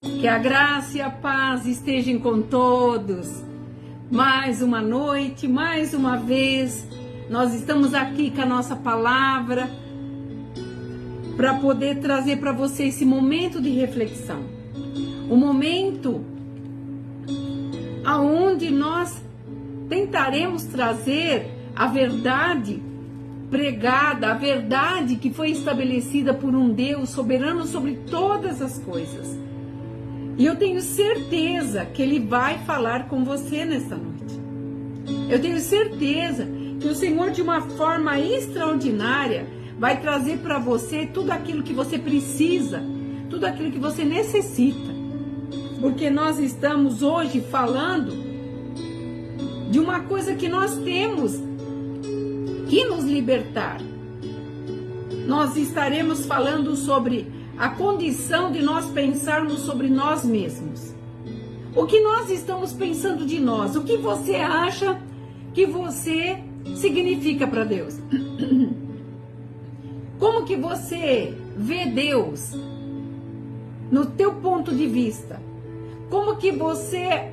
Que a graça e a paz estejam com todos. Mais uma noite, mais uma vez, nós estamos aqui com a nossa palavra para poder trazer para você esse momento de reflexão. Um momento aonde nós tentaremos trazer a verdade pregada, a verdade que foi estabelecida por um Deus soberano sobre todas as coisas. E eu tenho certeza que Ele vai falar com você nesta noite. Eu tenho certeza que o Senhor, de uma forma extraordinária, vai trazer para você tudo aquilo que você precisa, tudo aquilo que você necessita. Porque nós estamos hoje falando de uma coisa que nós temos que nos libertar. Nós estaremos falando sobre a condição de nós pensarmos sobre nós mesmos. O que nós estamos pensando de nós? O que você acha que você significa para Deus? Como que você vê Deus no teu ponto de vista? Como que você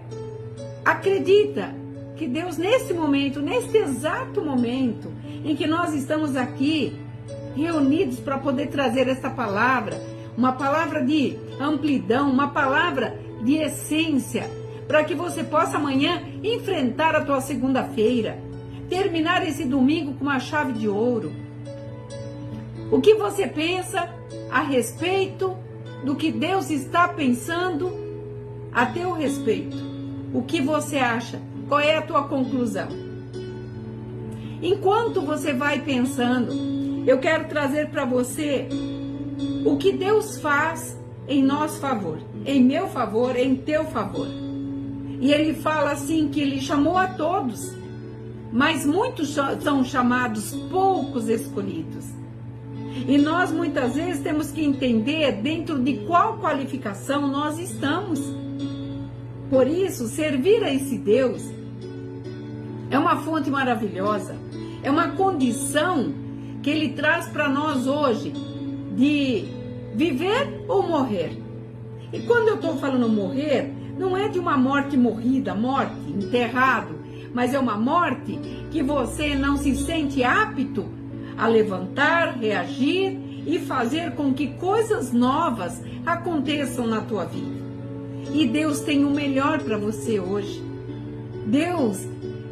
acredita que Deus, nesse momento, neste exato momento em que nós estamos aqui reunidos para poder trazer essa palavra, uma palavra de amplidão, uma palavra de essência, para que você possa amanhã enfrentar a tua segunda-feira, terminar esse domingo com uma chave de ouro. O que você pensa a respeito do que Deus está pensando a teu respeito? O que você acha? Qual é a tua conclusão? Enquanto você vai pensando, eu quero trazer para você o que Deus faz em nosso favor, em meu favor, em teu favor. E Ele fala assim que Ele chamou a todos, mas muitos são chamados, poucos escolhidos. E nós muitas vezes temos que entender dentro de qual qualificação nós estamos. Por isso, servir a esse Deus é uma fonte maravilhosa, é uma condição que Ele traz para nós hoje, de viver ou morrer. E quando eu estou falando morrer, não é de uma morte morrida, morte, enterrado, mas é uma morte que você não se sente apto a levantar, reagir e fazer com que coisas novas aconteçam na tua vida. E Deus tem o melhor para você hoje. Deus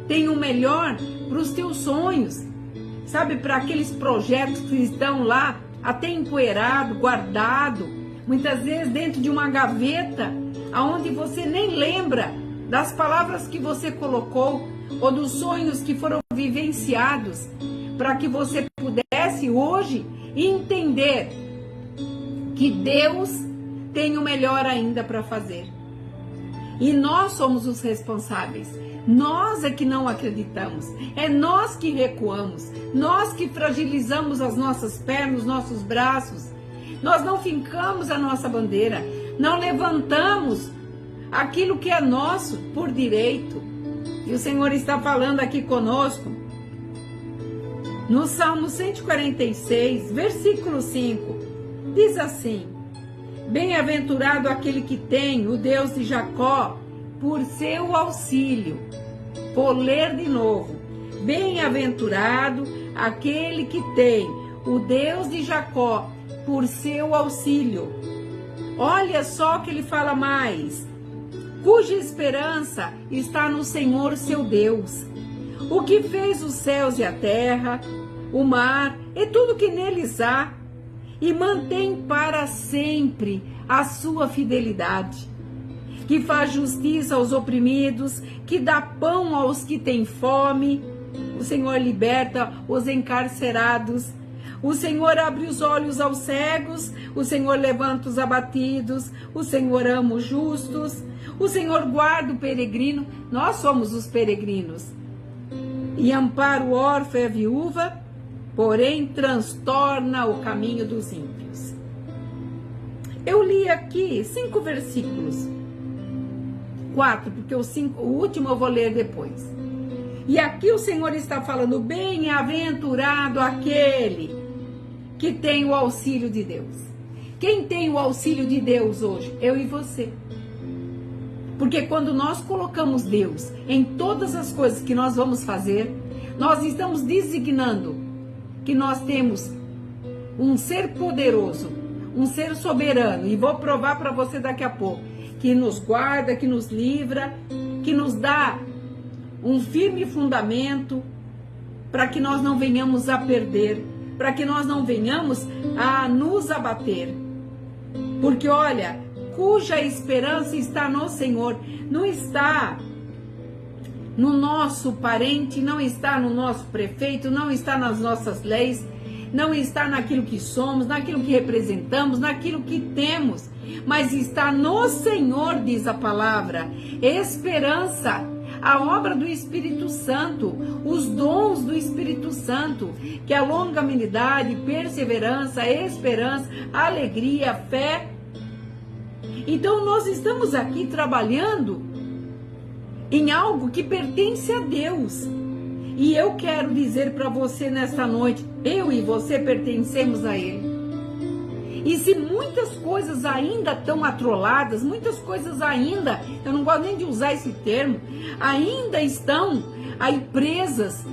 tem o melhor para os teus sonhos, sabe, para aqueles projetos que estão lá até empoeirado, guardado, muitas vezes dentro de uma gaveta, aonde você nem lembra das palavras que você colocou ou dos sonhos que foram vivenciados, para que você pudesse hoje entender que Deus tem o melhor ainda para fazer. E nós somos os responsáveis. Nós é que não acreditamos, é nós que recuamos, nós que fragilizamos as nossas pernas, os nossos braços, nós não fincamos a nossa bandeira, não levantamos aquilo que é nosso por direito. E o Senhor está falando aqui conosco, no Salmo 146, versículo 5, diz assim: bem-aventurado aquele que tem o Deus de Jacó por seu auxílio. Vou ler de novo. Bem-aventurado aquele que tem o Deus de Jacó por seu auxílio. Olha só que ele fala mais. Cuja esperança está no Senhor seu Deus, o que fez os céus e a terra, o mar e tudo que neles há, e mantém para sempre a sua fidelidade, que faz justiça aos oprimidos, que dá pão aos que têm fome. O Senhor liberta os encarcerados. O Senhor abre os olhos aos cegos. O Senhor levanta os abatidos. O Senhor ama os justos. O Senhor guarda o peregrino. Nós somos os peregrinos. E ampara o órfão e a viúva, porém transtorna o caminho dos ímpios. Eu li aqui 5 versículos. 4, porque o último eu vou ler depois. E aqui o Senhor está falando: bem-aventurado aquele que tem o auxílio de Deus. Quem tem o auxílio de Deus hoje? Eu e você. Porque quando nós colocamos Deus em todas as coisas que nós vamos fazer, nós estamos designando que nós temos um ser poderoso, um ser soberano, e vou provar para você daqui a pouco, que nos guarda, que nos livra, que nos dá um firme fundamento para que nós não venhamos a perder, para que nós não venhamos a nos abater. Porque olha, cuja esperança está no Senhor, não está no nosso parente, não está no nosso prefeito, não está nas nossas leis, não está naquilo que somos, naquilo que representamos, naquilo que temos, mas está no Senhor, diz a palavra. Esperança, a obra do Espírito Santo, os dons do Espírito Santo, que é a longanimidade, perseverança, esperança, alegria, fé. Então nós estamos aqui trabalhando em algo que pertence a Deus. E eu quero dizer para você nesta noite, eu e você pertencemos a Ele. E se muitas coisas ainda estão atroladas, muitas coisas ainda, eu não gosto nem de usar esse termo, ainda estão aí presas,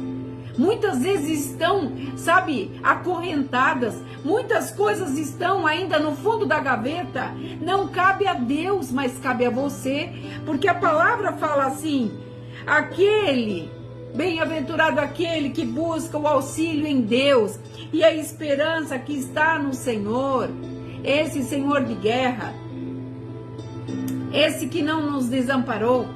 muitas vezes estão, sabe, acorrentadas, muitas coisas estão ainda no fundo da gaveta, não cabe a Deus, mas cabe a você, porque a palavra fala assim, bem-aventurado aquele que busca o auxílio em Deus e a esperança que está no Senhor, esse Senhor de guerra, esse que não nos desamparou.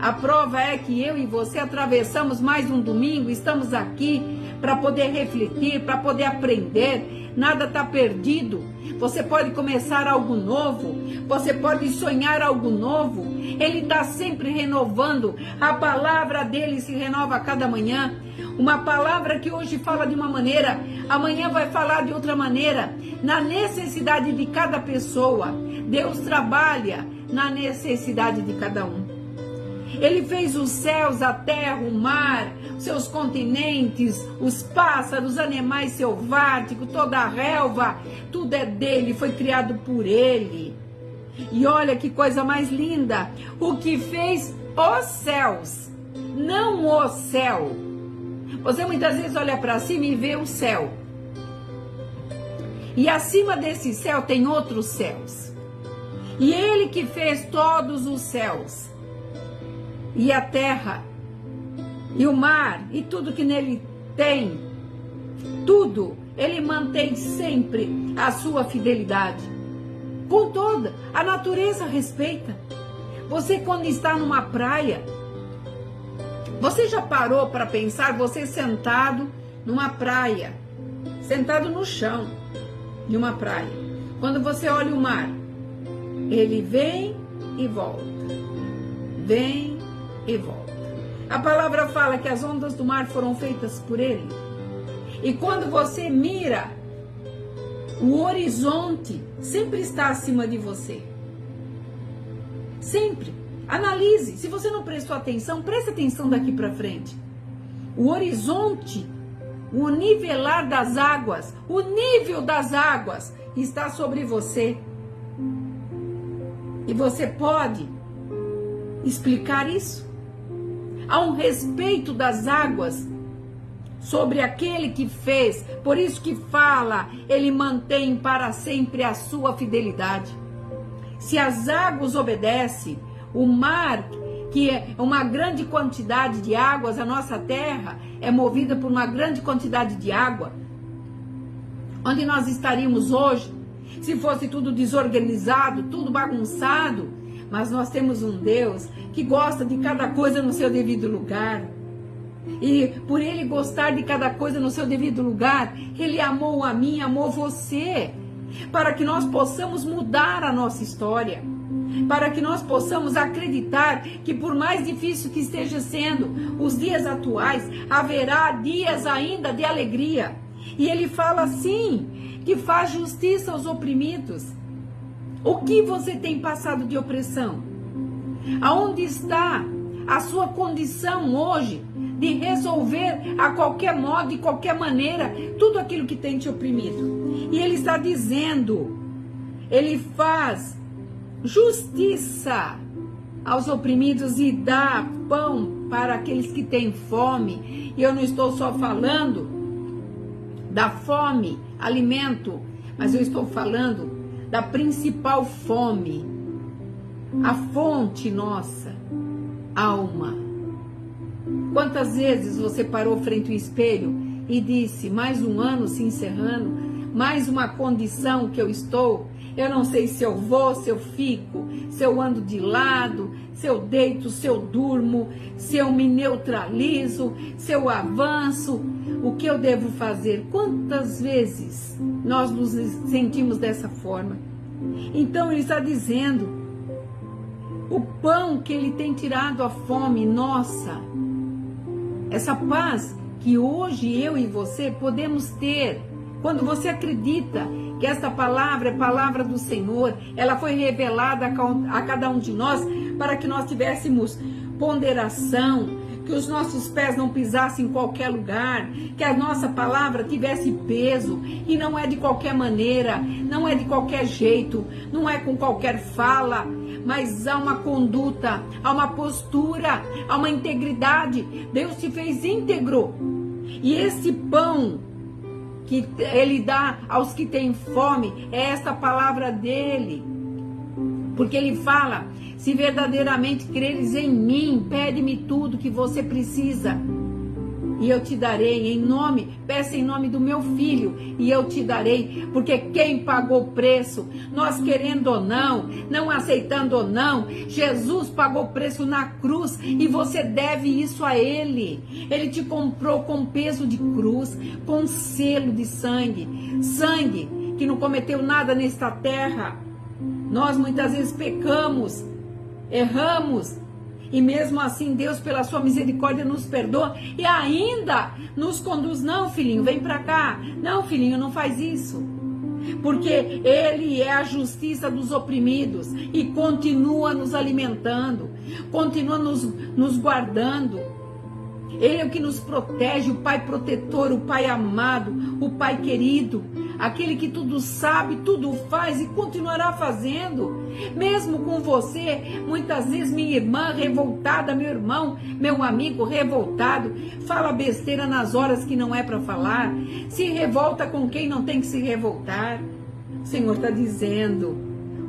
A prova é que eu e você atravessamos mais um domingo, estamos aqui para poder refletir, para poder aprender, nada está perdido. Você pode começar algo novo, você pode sonhar algo novo, Ele está sempre renovando, a palavra dele se renova a cada manhã, uma palavra que hoje fala de uma maneira, amanhã vai falar de outra maneira, na necessidade de cada pessoa. Deus trabalha na necessidade de cada um. Ele fez os céus, a terra, o mar, seus continentes, os pássaros, animais selváticos, toda a relva, tudo é dele, foi criado por ele. E olha que coisa mais linda, o que fez os céus, não o céu. Você muitas vezes olha para cima e vê o céu. E acima desse céu tem outros céus. E ele que fez todos os céus. E a terra, e o mar, e tudo que nele tem, tudo, ele mantém sempre a sua fidelidade. Com toda, a natureza respeita. Você quando está numa praia, você já parou para pensar, você sentado numa praia, sentado no chão de uma praia, quando você olha o mar, ele vem e volta, vem e volta. A palavra fala que as ondas do mar foram feitas por ele. E quando você mira, o horizonte sempre está acima de você. Sempre. Analise. Se você não prestou atenção, preste atenção daqui para frente. O horizonte, o nivelar das águas, o nível das águas está sobre você. E você pode explicar isso? Há um respeito das águas sobre aquele que fez, por isso que fala, ele mantém para sempre a sua fidelidade. Se as águas obedecem, o mar, que é uma grande quantidade de águas, a nossa terra é movida por uma grande quantidade de água. Onde nós estaríamos hoje, se fosse tudo desorganizado, tudo bagunçado? Mas nós temos um Deus que gosta de cada coisa no seu devido lugar. E por ele gostar de cada coisa no seu devido lugar, ele amou a mim, amou você, para que nós possamos mudar a nossa história, para que nós possamos acreditar que por mais difícil que esteja sendo os dias atuais, haverá dias ainda de alegria. E ele fala assim, que faz justiça aos oprimidos. O que você tem passado de opressão? Aonde está a sua condição hoje de resolver a qualquer modo, de qualquer maneira, tudo aquilo que tem te oprimido? E ele está dizendo Ele faz justiça aos oprimidos e dá pão para aqueles que têm fome. E eu não estou só falando da fome, alimento, mas eu estou falando da principal fome, a fonte nossa, alma. Quantas vezes você parou frente ao espelho e disse: mais um ano se encerrando, mais uma condição que eu estou, eu não sei se eu vou, se eu fico, se eu ando de lado, se eu deito, se eu durmo, se eu me neutralizo, se eu avanço, o que eu devo fazer? Quantas vezes nós nos sentimos dessa forma? Então ele está dizendo, o pão que ele tem tirado a fome nossa, essa paz que hoje eu e você podemos ter, quando você acredita que esta palavra é palavra do Senhor, ela foi revelada a cada um de nós para que nós tivéssemos ponderação, que os nossos pés não pisassem em qualquer lugar, que a nossa palavra tivesse peso, e não é de qualquer maneira, não é de qualquer jeito, não é com qualquer fala, mas há uma conduta, há uma postura, há uma integridade. Deus te fez íntegro, e esse pão que ele dá aos que têm fome é esta palavra dele, porque ele fala: se verdadeiramente creres em mim, pede-me tudo que você precisa e eu te darei. Peça em nome do meu filho e eu te darei, porque quem pagou o preço, nós querendo ou não, não aceitando ou não, Jesus pagou o preço na cruz e você deve isso a ele. Ele te comprou com peso de cruz, com selo de sangue que não cometeu nada nesta terra. Nós muitas vezes pecamos, erramos, e mesmo assim Deus, pela sua misericórdia, nos perdoa e ainda nos conduz. Não, filhinho, vem pra cá. Não, filhinho, não faz isso. Porque ele é a justiça dos oprimidos e continua nos alimentando, continua nos guardando. Ele é o que nos protege, o Pai protetor, o Pai amado, o Pai querido, aquele que tudo sabe, tudo faz e continuará fazendo, mesmo com você. Muitas vezes minha irmã revoltada, meu irmão, meu amigo revoltado, fala besteira nas horas que não é para falar, se revolta com quem não tem que se revoltar. O Senhor está dizendo,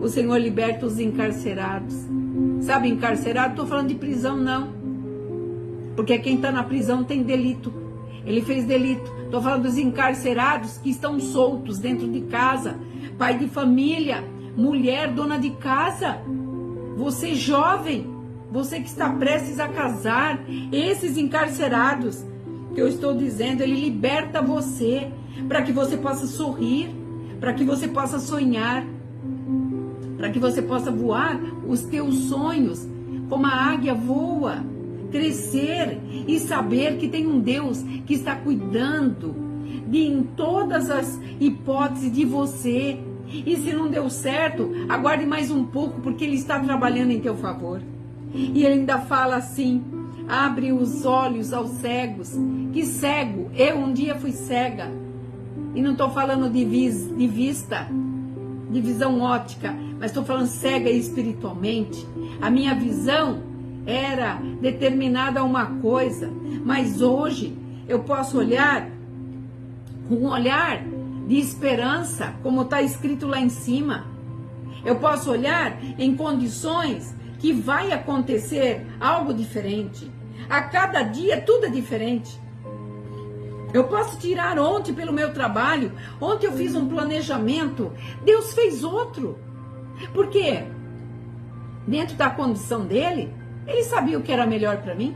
o Senhor liberta os encarcerados. Sabe, encarcerado, estou falando de prisão não, porque quem está na prisão tem delito, ele fez delito. Estou falando dos encarcerados que estão soltos dentro de casa, pai de família, mulher, dona de casa, você jovem, você que está prestes a casar, esses encarcerados que eu estou dizendo, ele liberta você, para que você possa sorrir, para que você possa sonhar, para que você possa voar os teus sonhos, como a águia voa, crescer e saber que tem um Deus que está cuidando em todas as hipóteses de você. E se não deu certo, aguarde mais um pouco, porque Ele está trabalhando em teu favor. E Ele ainda fala assim: abre os olhos aos cegos. Que cego? Eu um dia fui cega. E não estou falando de vista, de visão ótica, mas estou falando cega espiritualmente. A minha visão era determinada a uma coisa, mas hoje eu posso olhar com um olhar de esperança, como está escrito lá em cima. Eu posso olhar em condições que vai acontecer algo diferente. A cada dia tudo é diferente. Eu posso tirar ontem pelo meu trabalho. Ontem eu fiz um planejamento, Deus fez outro. Por quê? Dentro da condição dele, ele sabia o que era melhor para mim.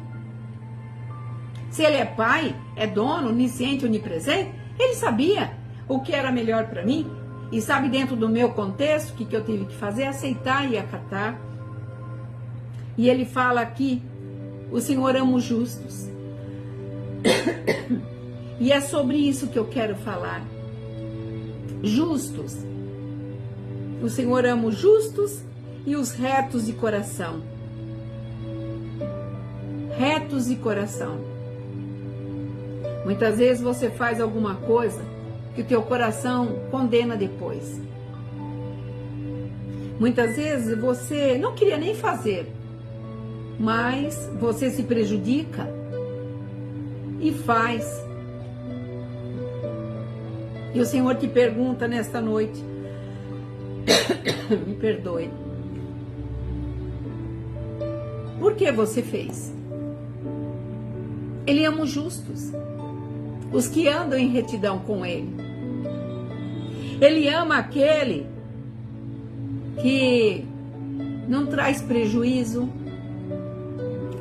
Se ele é pai, é dono, onisciente, onipresente, ele sabia o que era melhor para mim. E sabe, dentro do meu contexto, o que eu tive que fazer? Aceitar e acatar. E ele fala aqui: o Senhor ama os justos. E é sobre isso que eu quero falar. Justos. O Senhor ama os justos e os retos de coração. Retos de coração. Muitas vezes você faz alguma coisa que o teu coração condena depois. Muitas vezes você não queria nem fazer, mas você se prejudica e faz. E o Senhor te pergunta nesta noite, me perdoe, por que você fez? Ele ama os justos, os que andam em retidão com Ele. Ele ama aquele que não traz prejuízo,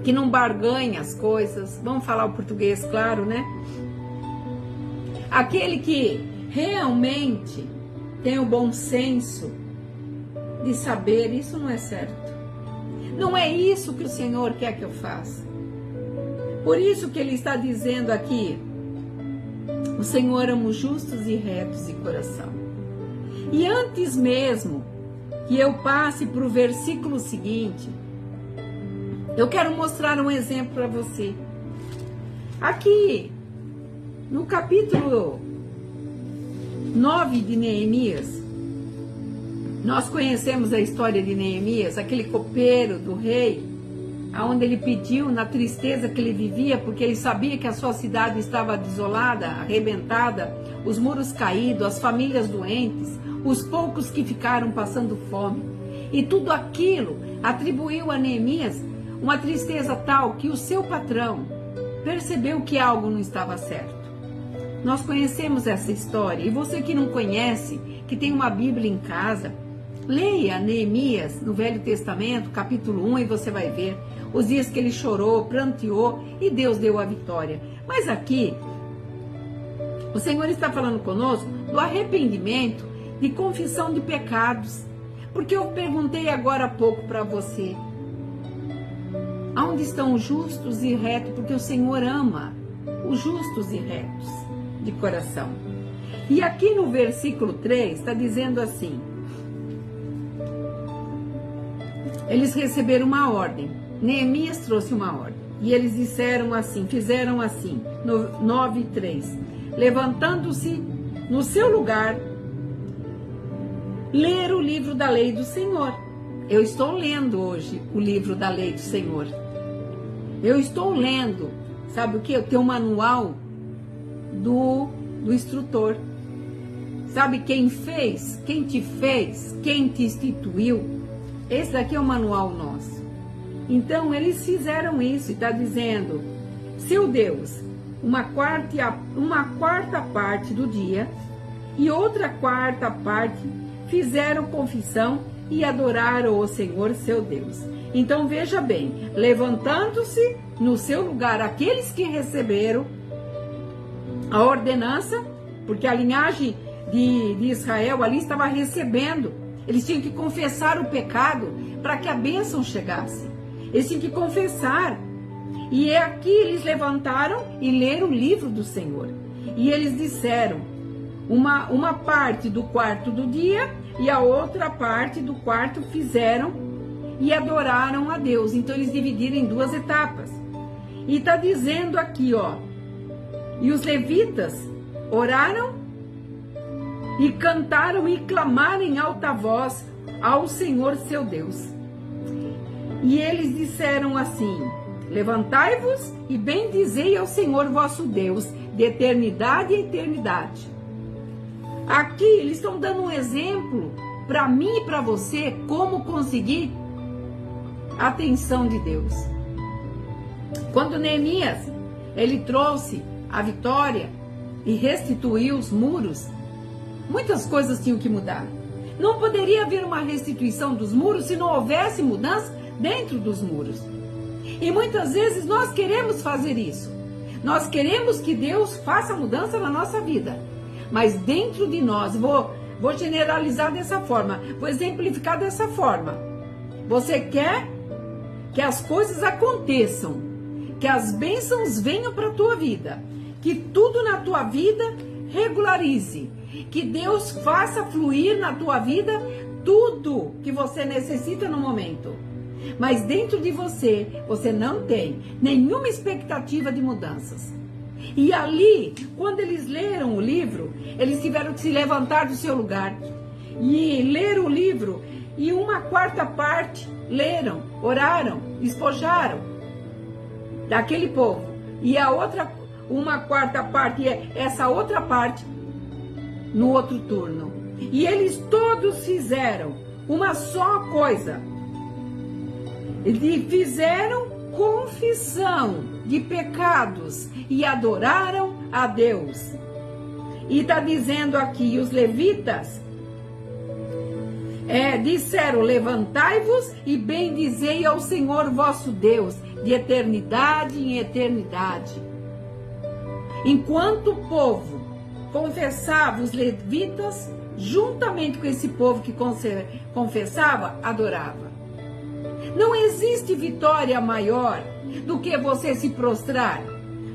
que não barganha as coisas. Vamos falar o português, claro, né? Aquele que realmente tem o bom senso de saber, isso não é certo. Não é isso que o Senhor quer que eu faça. Por isso que Ele está dizendo aqui, o Senhor ama os justos e retos de coração. E antes mesmo que eu passe para o versículo seguinte, eu quero mostrar um exemplo para você. Aqui, no capítulo 9 de Neemias, nós conhecemos a história de Neemias, aquele copeiro do rei, onde ele pediu, na tristeza que ele vivia, porque ele sabia que a sua cidade estava desolada, arrebentada, os muros caídos, as famílias doentes, os poucos que ficaram passando fome. E tudo aquilo atribuiu a Neemias uma tristeza tal que o seu patrão percebeu que algo não estava certo. Nós conhecemos essa história, e você que não conhece, que tem uma Bíblia em casa, leia Neemias no Velho Testamento, capítulo 1, e você vai ver os dias que ele chorou, pranteou, e Deus deu a vitória. Mas aqui, o Senhor está falando conosco do arrependimento, de confissão de pecados. Porque eu perguntei agora há pouco para você, aonde estão os justos e retos? Porque o Senhor ama os justos e retos de coração. E aqui no versículo 3 está dizendo assim: eles receberam uma ordem. Neemias trouxe uma ordem. E eles disseram assim, fizeram assim, no 9:3. Levantando-se no seu lugar, ler o livro da lei do Senhor. Eu estou lendo hoje o livro da lei do Senhor. Eu estou lendo, sabe o que? Eu tenho um manual do instrutor. Sabe quem fez? Quem te fez? Quem te instituiu? Esse daqui é o manual nosso. Então, eles fizeram isso e está dizendo: seu Deus, uma quarta parte do dia e outra quarta parte fizeram confissão e adoraram o Senhor, seu Deus. Então, veja bem, levantando-se no seu lugar aqueles que receberam a ordenança, porque a linhagem de Israel ali estava recebendo. Eles tinham que confessar o pecado para que a bênção chegasse. Eles tinham que confessar. E aqui eles levantaram e leram o livro do Senhor. E eles disseram, uma parte do quarto do dia e a outra parte do quarto fizeram e adoraram a Deus. Então eles dividiram em duas etapas. E está dizendo aqui, ó, e os levitas oraram e cantaram e clamaram em alta voz ao Senhor seu Deus. E eles disseram assim: levantai-vos e bendizei ao Senhor vosso Deus, de eternidade a eternidade. Aqui eles estão dando um exemplo para mim e para você como conseguir a atenção de Deus. Quando Neemias, ele trouxe a vitória e restituiu os muros, muitas coisas tinham que mudar. Não poderia haver uma restituição dos muros se não houvesse mudança dentro dos muros. E muitas vezes nós queremos fazer isso. Nós queremos que Deus faça mudança na nossa vida. Mas dentro de nós, vou generalizar dessa forma, vou exemplificar dessa forma. Você quer que as coisas aconteçam, que as bênçãos venham para a tua vida, que tudo na tua vida regularize, que Deus faça fluir na tua vida tudo que você necessita no momento. Mas dentro de você, você não tem nenhuma expectativa de mudanças. E ali, quando eles leram o livro, eles tiveram que se levantar do seu lugar e ler o livro e uma quarta parte leram, oraram, despojaram daquele povo. E a outra, uma quarta parte, essa outra parte, no outro turno. E eles todos fizeram uma só coisa. Eles fizeram confissão de pecados e adoraram a Deus. E está dizendo aqui, os levitas disseram, levantai-vos e bendizei ao Senhor vosso Deus, de eternidade em eternidade. Enquanto o povo confessava, os levitas, juntamente com esse povo que confessava, adorava. Não existe vitória maior do que você se prostrar,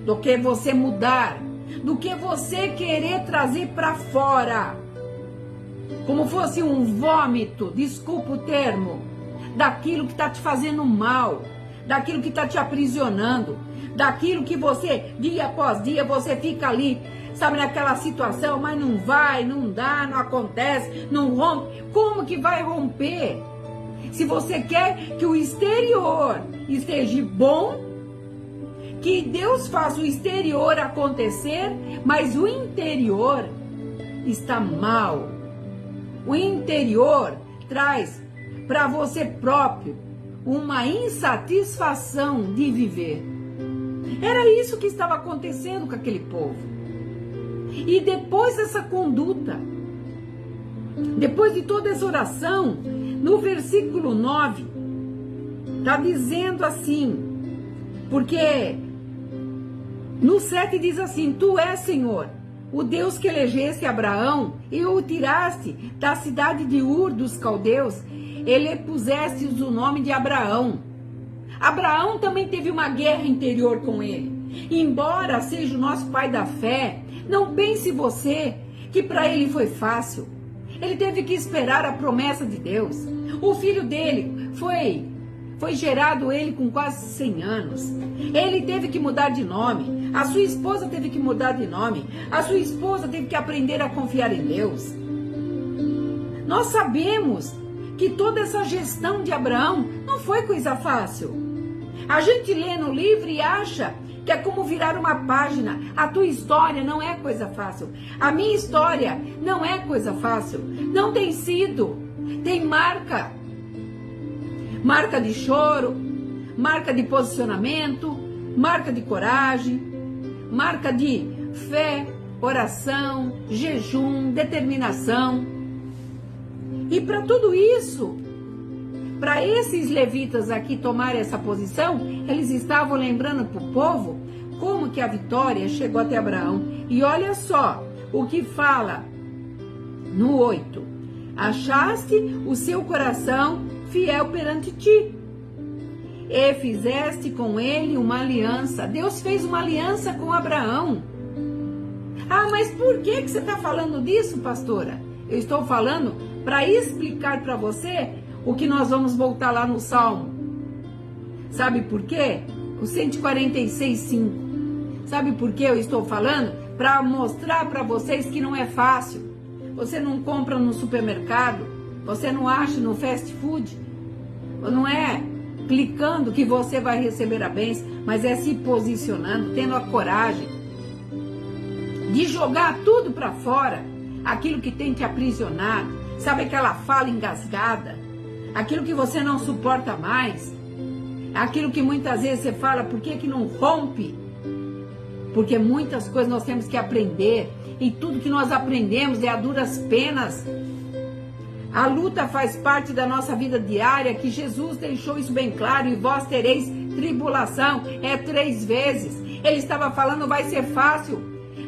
do que você mudar, do que você querer trazer para fora, como fosse um vômito, desculpa o termo, daquilo que está te fazendo mal, daquilo que está te aprisionando, daquilo que você, dia após dia, você fica ali, sabe, naquela situação, mas não vai, não dá, não acontece, não rompe. Como que vai romper? Se você quer que o exterior esteja bom, que Deus faça o exterior acontecer, mas o interior está mal. O interior traz para você próprio uma insatisfação de viver. Era isso que estava acontecendo com aquele povo. E depois dessa conduta, depois de toda essa oração, no versículo 9, está dizendo assim, porque no 7 diz assim, tu és, Senhor, o Deus que elegeste Abraão e o tiraste da cidade de Ur dos caldeus, ele puseste o nome de Abraão. Abraão também teve uma guerra interior com ele. Embora seja o nosso pai da fé, não pense você que para ele foi fácil. Ele teve que esperar a promessa de Deus. O filho dele foi gerado ele com quase 100 anos. Ele teve que mudar de nome. A sua esposa teve que mudar de nome. A sua esposa teve que aprender a confiar em Deus. Nós sabemos que toda essa gestão de Abraão não foi coisa fácil. A gente lê no livro e acha que é como virar uma página. A tua história não é coisa fácil. A minha história não é coisa fácil. Não tem sido. Tem marca. Marca de choro, marca de posicionamento, marca de coragem, marca de fé, oração, jejum, determinação. E para tudo isso, para esses levitas aqui tomarem essa posição, eles estavam lembrando para o povo como que a vitória chegou até Abraão. E olha só o que fala no 8. Achaste o seu coração fiel perante ti, e fizeste com ele uma aliança. Deus fez uma aliança com Abraão. Ah, mas por que você está falando disso, pastora? Eu estou falando para explicar para você o que nós vamos voltar lá no Salmo. Sabe por quê? O 146:5. Sabe por que eu estou falando? Para mostrar para vocês que não é fácil. Você não compra no supermercado, você não acha no fast food. Não é clicando que você vai receber a bênção, mas é se posicionando, tendo a coragem de jogar tudo para fora, aquilo que tem te aprisionado, sabe, aquela fala engasgada, aquilo que você não suporta mais, aquilo que muitas vezes você fala, por que não rompe? Porque muitas coisas nós temos que aprender, e tudo que nós aprendemos é a duras penas. A luta faz parte da nossa vida diária, que Jesus deixou isso bem claro, e vós tereis tribulação, 3 vezes. Ele estava falando, vai ser fácil,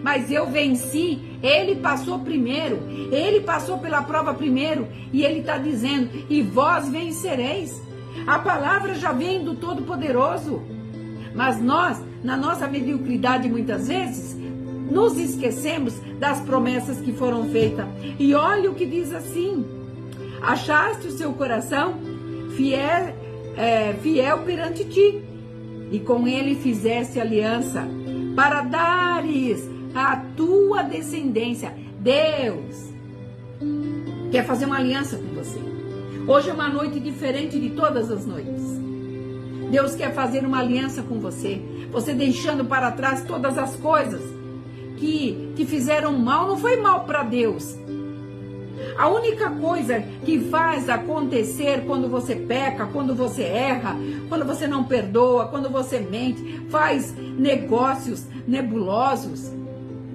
mas eu venci. Ele passou primeiro, ele passou pela prova primeiro, e ele está dizendo, e vós vencereis. A palavra já vem do Todo-Poderoso, mas nós, na nossa mediocridade muitas vezes, nos esquecemos das promessas que foram feitas. E olha o que diz assim, achaste o seu coração fiel perante ti, e com ele fizeste aliança, para dares a tua descendência. Deus quer fazer uma aliança com você. Hoje é uma noite diferente de todas as noites. Deus quer fazer uma aliança com você. Você deixando para trás todas as coisas que te fizeram mal. Não foi mal para Deus. A única coisa que faz acontecer quando você peca, quando você erra, quando você não perdoa, quando você mente, faz negócios nebulosos,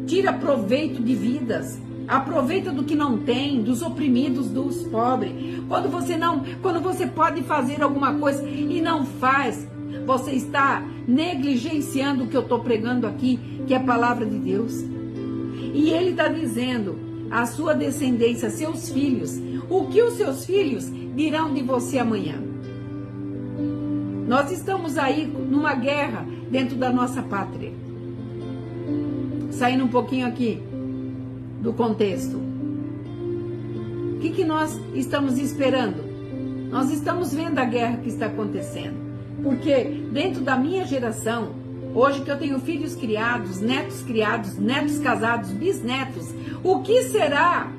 tira proveito de vidas, aproveita do que não tem, dos oprimidos, dos pobres. Quando você pode fazer alguma coisa e não faz, você está negligenciando o que eu estou pregando aqui, que é a palavra de Deus. E ele está dizendo: a sua descendência, seus filhos, o que os seus filhos dirão de você amanhã? Nós estamos aí numa guerra dentro da nossa pátria. Saindo um pouquinho aqui do contexto. O que nós estamos esperando? Nós estamos vendo a guerra que está acontecendo. Porque dentro da minha geração, hoje que eu tenho filhos criados, netos casados, bisnetos, o que será?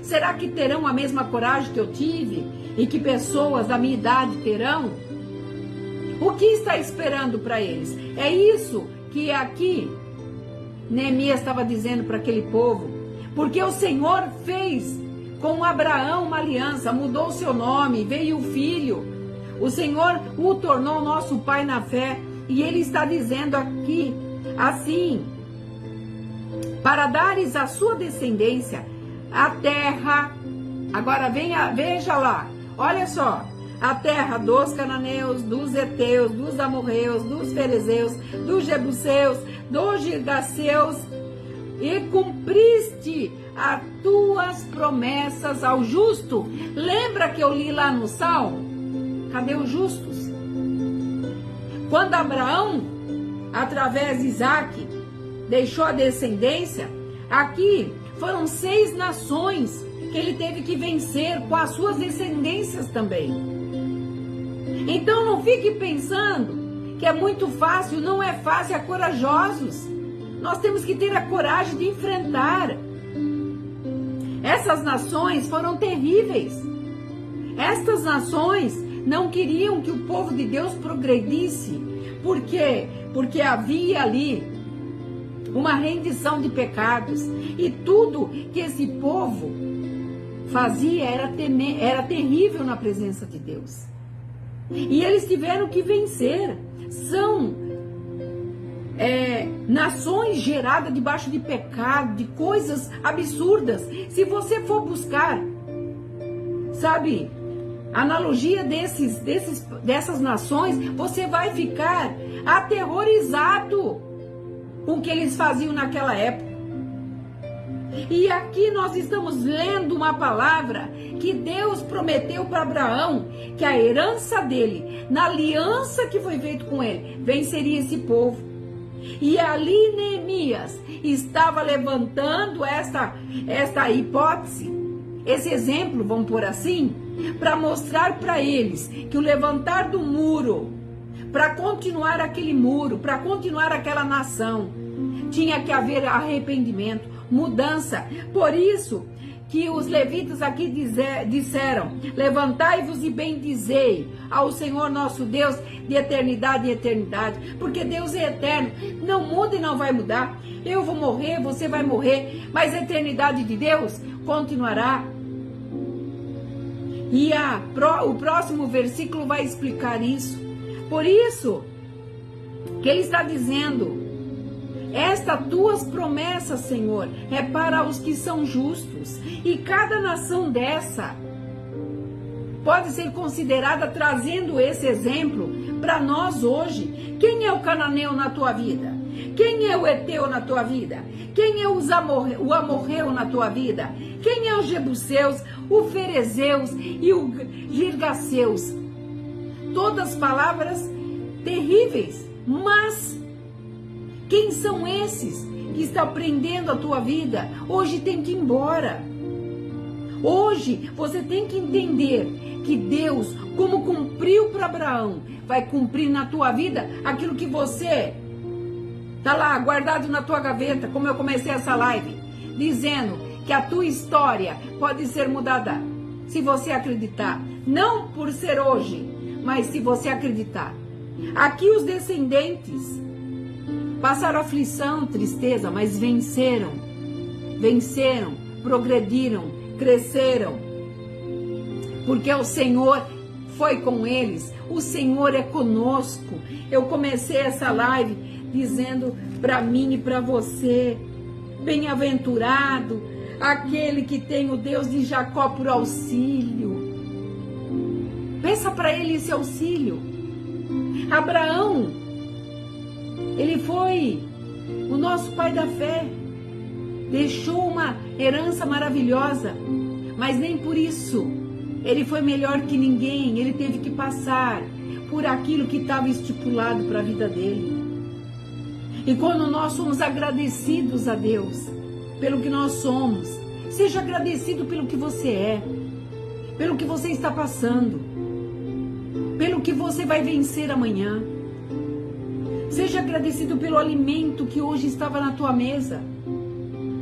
Será que terão a mesma coragem que eu tive e que pessoas da minha idade terão? O que está esperando para eles? É isso que aqui Neemias estava dizendo para aquele povo. Porque o Senhor fez com Abraão uma aliança, mudou o seu nome, veio o filho. O Senhor o tornou nosso pai na fé. E ele está dizendo aqui, assim: para dares à sua descendência a terra. Agora veja lá, olha só: a terra dos cananeus, dos heteus, dos amorreus, dos ferezeus, dos jebuseus, dos girgaceus, e cumpriste as tuas promessas ao justo. Lembra que eu li lá no Salmo? Cadê os justos? Quando Abraão, através de Isaac, deixou a descendência, aqui foram 6 nações que ele teve que vencer com as suas descendências também. Então não fique pensando que é muito fácil. Não é fácil, é corajosos. Nós temos que ter a coragem de enfrentar. Essas nações foram terríveis. Estas nações não queriam que o povo de Deus progredisse. Por quê? Porque havia ali uma rendição de pecados. E tudo que esse povo fazia era terrível na presença de Deus. E eles tiveram que vencer. São nações geradas debaixo de pecado, de coisas absurdas. Se você for buscar, sabe, analogia dessas nações, você vai ficar aterrorizado com o que eles faziam naquela época. E aqui nós estamos lendo uma palavra que Deus prometeu para Abraão, que a herança dele, na aliança que foi feita com ele, venceria esse povo. E ali Neemias estava levantando esta hipótese, esse exemplo, vamos pôr assim, para mostrar para eles que o levantar do muro, para continuar aquele muro, para continuar aquela nação, tinha que haver arrependimento, mudança. Por isso que os levitas aqui disseram: levantai-vos e bendizei ao Senhor nosso Deus de eternidade em eternidade, porque Deus é eterno, não muda e não vai mudar. Eu vou morrer, você vai morrer, mas a eternidade de Deus continuará. E o próximo versículo vai explicar isso. Por isso que ele está dizendo: estas tuas promessas, Senhor, é para os que são justos. E cada nação dessa pode ser considerada, trazendo esse exemplo para nós hoje. Quem é o cananeu na tua vida? Quem é o heteu na tua vida? Quem é o amorreu na tua vida? Quem é os jebuseus, o ferezeus e o girgaceus? Todas palavras terríveis, mas quem são esses que estão prendendo a tua vida? Hoje tem que ir embora. Hoje você tem que entender que Deus, como cumpriu para Abraão, vai cumprir na tua vida aquilo que você está lá guardado na tua gaveta, como eu comecei essa live, dizendo que a tua história pode ser mudada se você acreditar. Não por ser hoje, mas se você acreditar. Aqui os descendentes passaram aflição, tristeza, mas venceram. Venceram, progrediram, cresceram. Porque o Senhor foi com eles. O Senhor é conosco. Eu comecei essa live dizendo para mim e para você: bem-aventurado aquele que tem o Deus de Jacó por auxílio. Peça para ele esse auxílio. Abraão, ele foi o nosso pai da fé. Deixou uma herança maravilhosa, mas nem por isso ele foi melhor que ninguém. Ele teve que passar por aquilo que estava estipulado para a vida dele. E quando nós somos agradecidos a Deus pelo que nós somos, seja agradecido pelo que você é, pelo que você está passando, pelo que você vai vencer amanhã. Seja agradecido pelo alimento que hoje estava na tua mesa.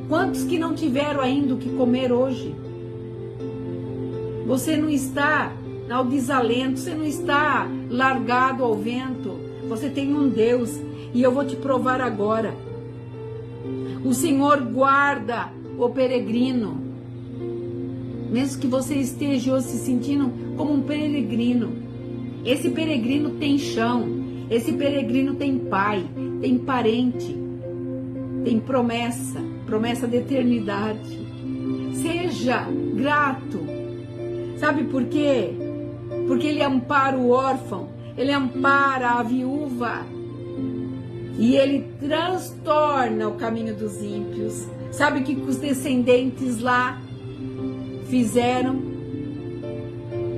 Quantos que não tiveram ainda o que comer hoje? Você não está ao desalento, você não está largado ao vento. Você tem um Deus, e eu vou te provar agora. O Senhor guarda o peregrino. Mesmo que você esteja hoje se sentindo como um peregrino, esse peregrino tem chão, esse peregrino tem pai, tem parente, tem promessa, promessa de eternidade. Seja grato. Sabe por quê? Porque ele ampara o órfão, ele ampara a viúva e ele transtorna o caminho dos ímpios. Sabe o que os descendentes lá fizeram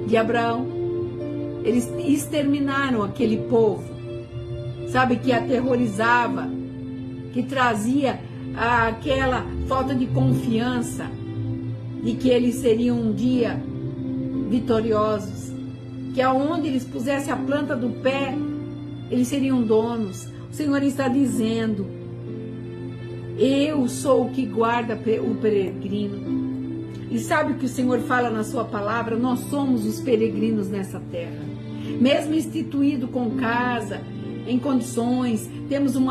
de Abraão? Eles exterminaram aquele povo, sabe, que aterrorizava, que trazia aquela falta de confiança de que eles seriam um dia vitoriosos, que aonde eles pusessem a planta do pé, eles seriam donos. O Senhor está dizendo: eu sou o que guarda o peregrino. E sabe o que o Senhor fala na sua palavra? Nós somos os peregrinos nessa terra. Mesmo instituído com casa, em condições, temos um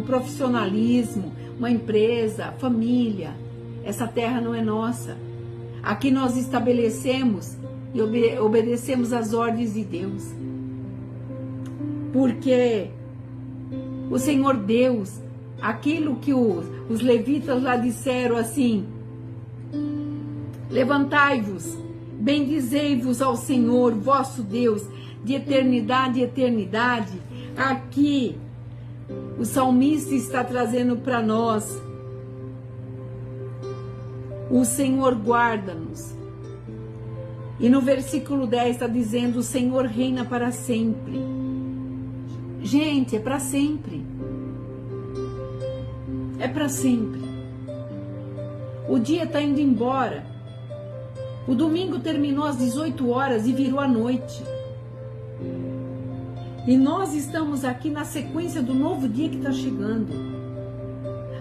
profissionalismo, uma empresa, família. Essa terra não é nossa. Aqui nós estabelecemos e obedecemos às ordens de Deus. Porque o Senhor Deus, aquilo que os levitas lá disseram assim: levantai-vos, bendizei-vos ao Senhor, vosso Deus, de eternidade em eternidade. Aqui, o salmista está trazendo para nós: o Senhor guarda-nos. E no versículo 10 está dizendo: o Senhor reina para sempre. Gente, é para sempre. É para sempre. O dia está indo embora. O domingo terminou às 18 horas e virou a noite. E nós estamos aqui na sequência do novo dia que está chegando.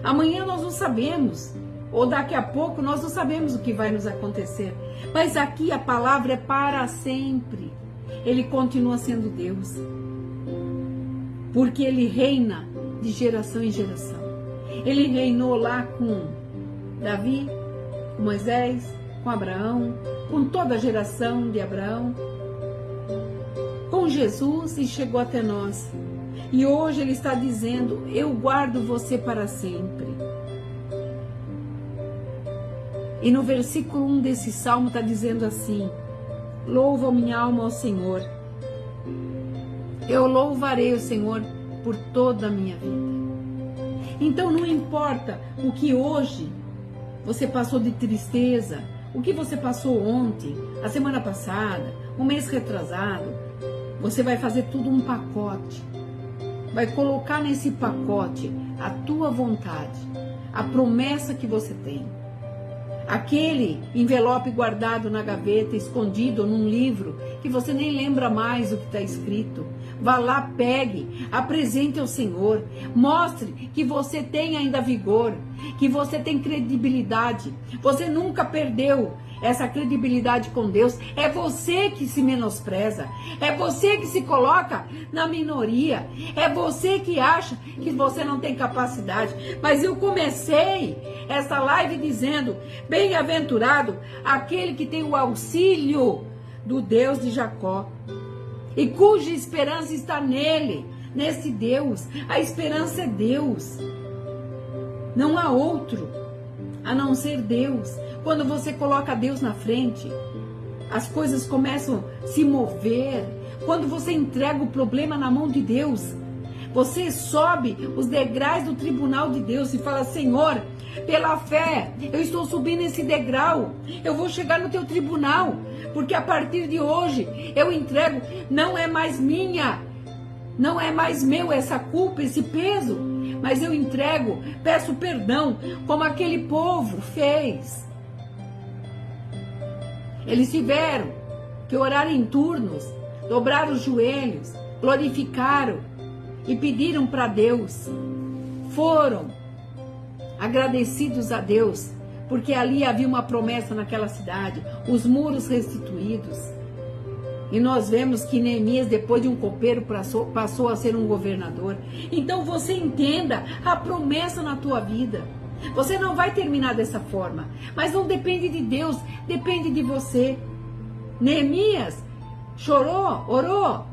Amanhã nós não sabemos, ou daqui a pouco nós não sabemos o que vai nos acontecer. Mas aqui a palavra é para sempre. Ele continua sendo Deus. Porque Ele reina de geração em geração. Ele reinou lá com Davi, com Moisés, com Abraão, com toda a geração de Abraão, com Jesus, e chegou até nós. E hoje Ele está dizendo: eu guardo você para sempre. E no versículo 1 desse salmo está dizendo assim: louva minha alma ao Senhor. Eu louvarei o Senhor por toda a minha vida. Então não importa o que hoje você passou de tristeza, o que você passou ontem, a semana passada, um mês retrasado, você vai fazer tudo um pacote. Vai colocar nesse pacote a tua vontade, a promessa que você tem. Aquele envelope guardado na gaveta, escondido num livro, que você nem lembra mais o que está escrito. Vá lá, pegue, apresente ao Senhor, mostre que você tem ainda vigor, que você tem credibilidade, você nunca perdeu essa credibilidade com Deus. É você que se menospreza, é você que se coloca na minoria, é você que acha que você não tem capacidade. Mas eu comecei essa live dizendo: bem-aventurado aquele que tem o auxílio do Deus de Jacó e cuja esperança está nele, nesse Deus. A esperança é Deus, não há outro a não ser Deus. Quando você coloca Deus na frente, as coisas começam a se mover. Quando você entrega o problema na mão de Deus, você sobe os degraus do tribunal de Deus e fala: Senhor, pela fé, eu estou subindo esse degrau, eu vou chegar no teu tribunal, porque a partir de hoje eu entrego, não é mais minha, não é mais meu essa culpa, esse peso, mas eu entrego, peço perdão, como aquele povo fez. Eles tiveram que orar em turnos, dobrar os joelhos, glorificaram e pediram para Deus. Foram agradecidos a Deus, porque ali havia uma promessa naquela cidade, os muros restituídos. E nós vemos que Neemias, depois de um copeiro, passou a ser um governador. Então você entenda a promessa na tua vida. Você não vai terminar dessa forma, mas não depende de Deus, depende de você. Neemias chorou, orou,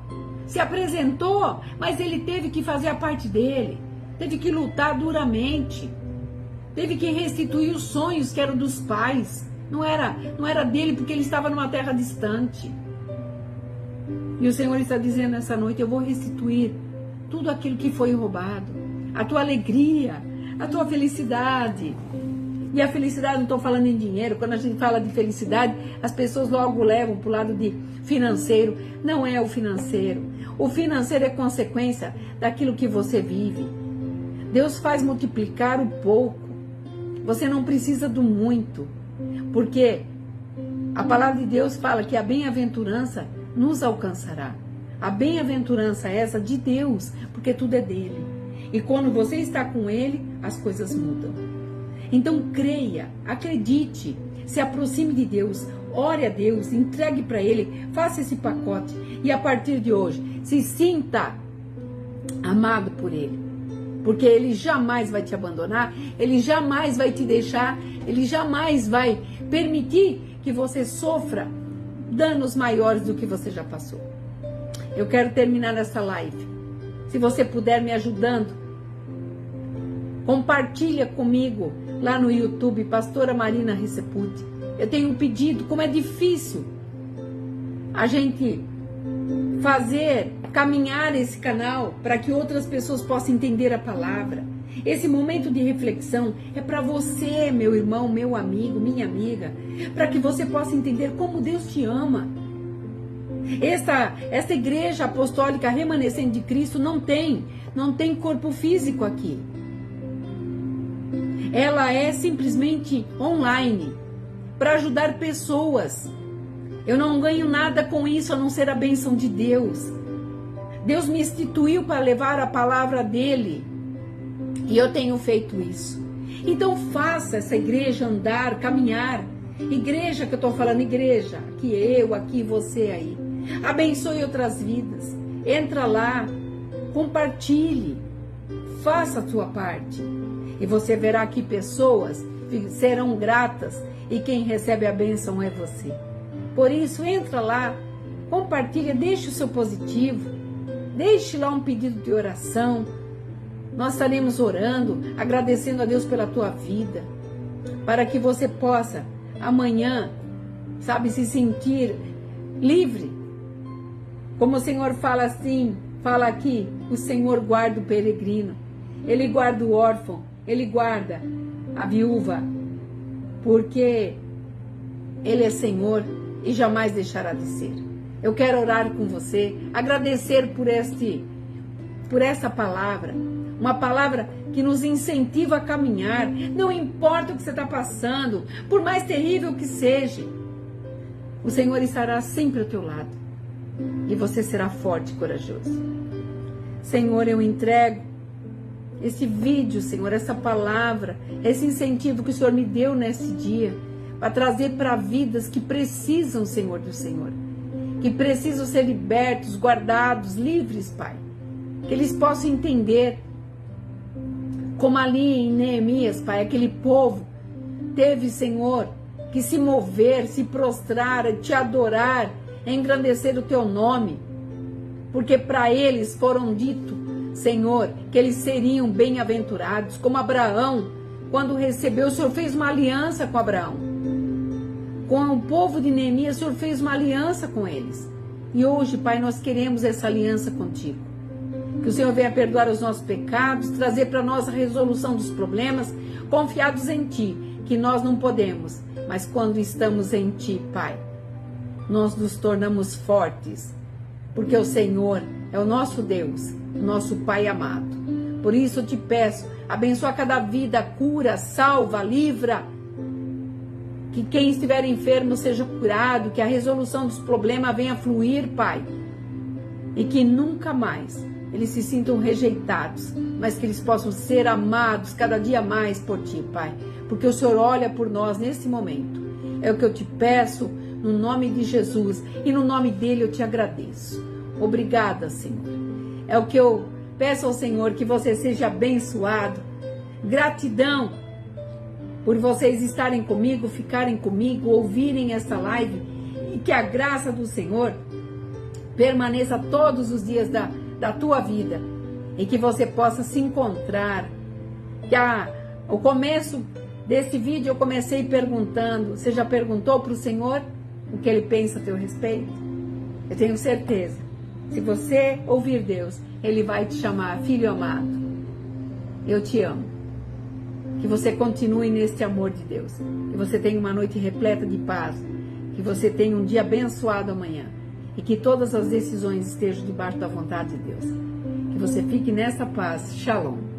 se apresentou, mas ele teve que fazer a parte dele, teve que lutar duramente, teve que restituir os sonhos que eram dos pais, não era dele, porque ele estava numa terra distante. E o Senhor está dizendo nessa noite: eu vou restituir tudo aquilo que foi roubado, a tua alegria, a tua felicidade. E a felicidade, não estou falando em dinheiro. Quando a gente fala de felicidade, as pessoas logo levam para o lado de financeiro. Não é o financeiro. O financeiro é consequência daquilo que você vive. Deus faz multiplicar o pouco. Você não precisa do muito, porque a palavra de Deus fala que a bem-aventurança nos alcançará. A bem-aventurança é essa de Deus, porque tudo é dele. E quando você está com ele, as coisas mudam. Então creia, acredite, se aproxime de Deus, ore a Deus, entregue para ele, faça esse pacote e a partir de hoje se sinta amado por ele, porque ele jamais vai te abandonar, ele jamais vai te deixar, ele jamais vai permitir que você sofra danos maiores do que você já passou. Eu quero terminar essa live. Se você puder me ajudando, compartilha comigo lá no YouTube, Pastora Marina Receputi. Eu tenho um pedido, como é difícil a gente caminhar esse canal para que outras pessoas possam entender a palavra. Esse momento de reflexão é para você, meu irmão, meu amigo, minha amiga, para que você possa entender como Deus te ama. Essa igreja apostólica remanescente de Cristo não tem corpo físico aqui. Ela é simplesmente online, para ajudar pessoas. Eu não ganho nada com isso a não ser a bênção de Deus. Deus me instituiu para levar a palavra dele. E eu tenho feito isso. Então faça essa igreja andar, caminhar. Igreja que eu estou falando, igreja. Aqui eu, aqui você aí. Abençoe outras vidas. Entra lá, compartilhe. Faça a sua parte. E você verá que pessoas serão gratas. E quem recebe a bênção é você. Por isso, entra lá, compartilha, deixe o seu positivo. Deixe lá um pedido de oração. Nós estaremos orando, agradecendo a Deus pela tua vida, para que você possa amanhã, sabe, se sentir livre. Como o Senhor fala assim, fala aqui, o Senhor guarda o peregrino, Ele guarda o órfão, Ele guarda a viúva, porque Ele é Senhor e jamais deixará de ser. Eu quero orar com você, agradecer por essa palavra, uma palavra que nos incentiva a caminhar, não importa o que você está passando, por mais terrível que seja, o Senhor estará sempre ao teu lado e você será forte e corajoso. Senhor, eu entrego esse vídeo, Senhor, essa palavra, esse incentivo que o Senhor me deu nesse dia, para trazer para vidas que precisam, Senhor do Senhor, que precisam ser libertos, guardados, livres, Pai. Que eles possam entender, como ali em Neemias, Pai, aquele povo teve, Senhor, que se mover, se prostrar, te adorar, engrandecer o teu nome, porque para eles foram dito, Senhor, que eles seriam bem-aventurados, como Abraão, quando recebeu, o Senhor fez uma aliança com Abraão. Com o povo de Neemias, o Senhor fez uma aliança com eles. E hoje, Pai, nós queremos essa aliança contigo. Que o Senhor venha perdoar os nossos pecados, trazer para nós a resolução dos problemas, confiados em Ti, que nós não podemos, mas quando estamos em Ti, Pai, nós nos tornamos fortes, porque o Senhor é o nosso Deus, o nosso Pai amado. Por isso eu te peço, abençoa cada vida, cura, salva, livra, que quem estiver enfermo seja curado, que a resolução dos problemas venha fluir, Pai, e que nunca mais eles se sintam rejeitados, mas que eles possam ser amados cada dia mais por Ti, Pai, porque o Senhor olha por nós nesse momento. É o que eu te peço, no nome de Jesus, e no nome dele eu te agradeço. Obrigada, Senhor. É o que eu peço ao Senhor, que você seja abençoado. Gratidão por vocês estarem comigo, ficarem comigo, ouvirem essa live, e que a graça do Senhor permaneça todos os dias da tua vida, e que você possa se encontrar. Que o começo desse vídeo eu comecei perguntando, você já perguntou para o Senhor o que Ele pensa a teu respeito? Eu tenho certeza, se você ouvir Deus, Ele vai te chamar, filho amado, eu te amo. Que você continue neste amor de Deus, que você tenha uma noite repleta de paz, que você tenha um dia abençoado amanhã, e que todas as decisões estejam debaixo da vontade de Deus. Que você fique nessa paz. Shalom.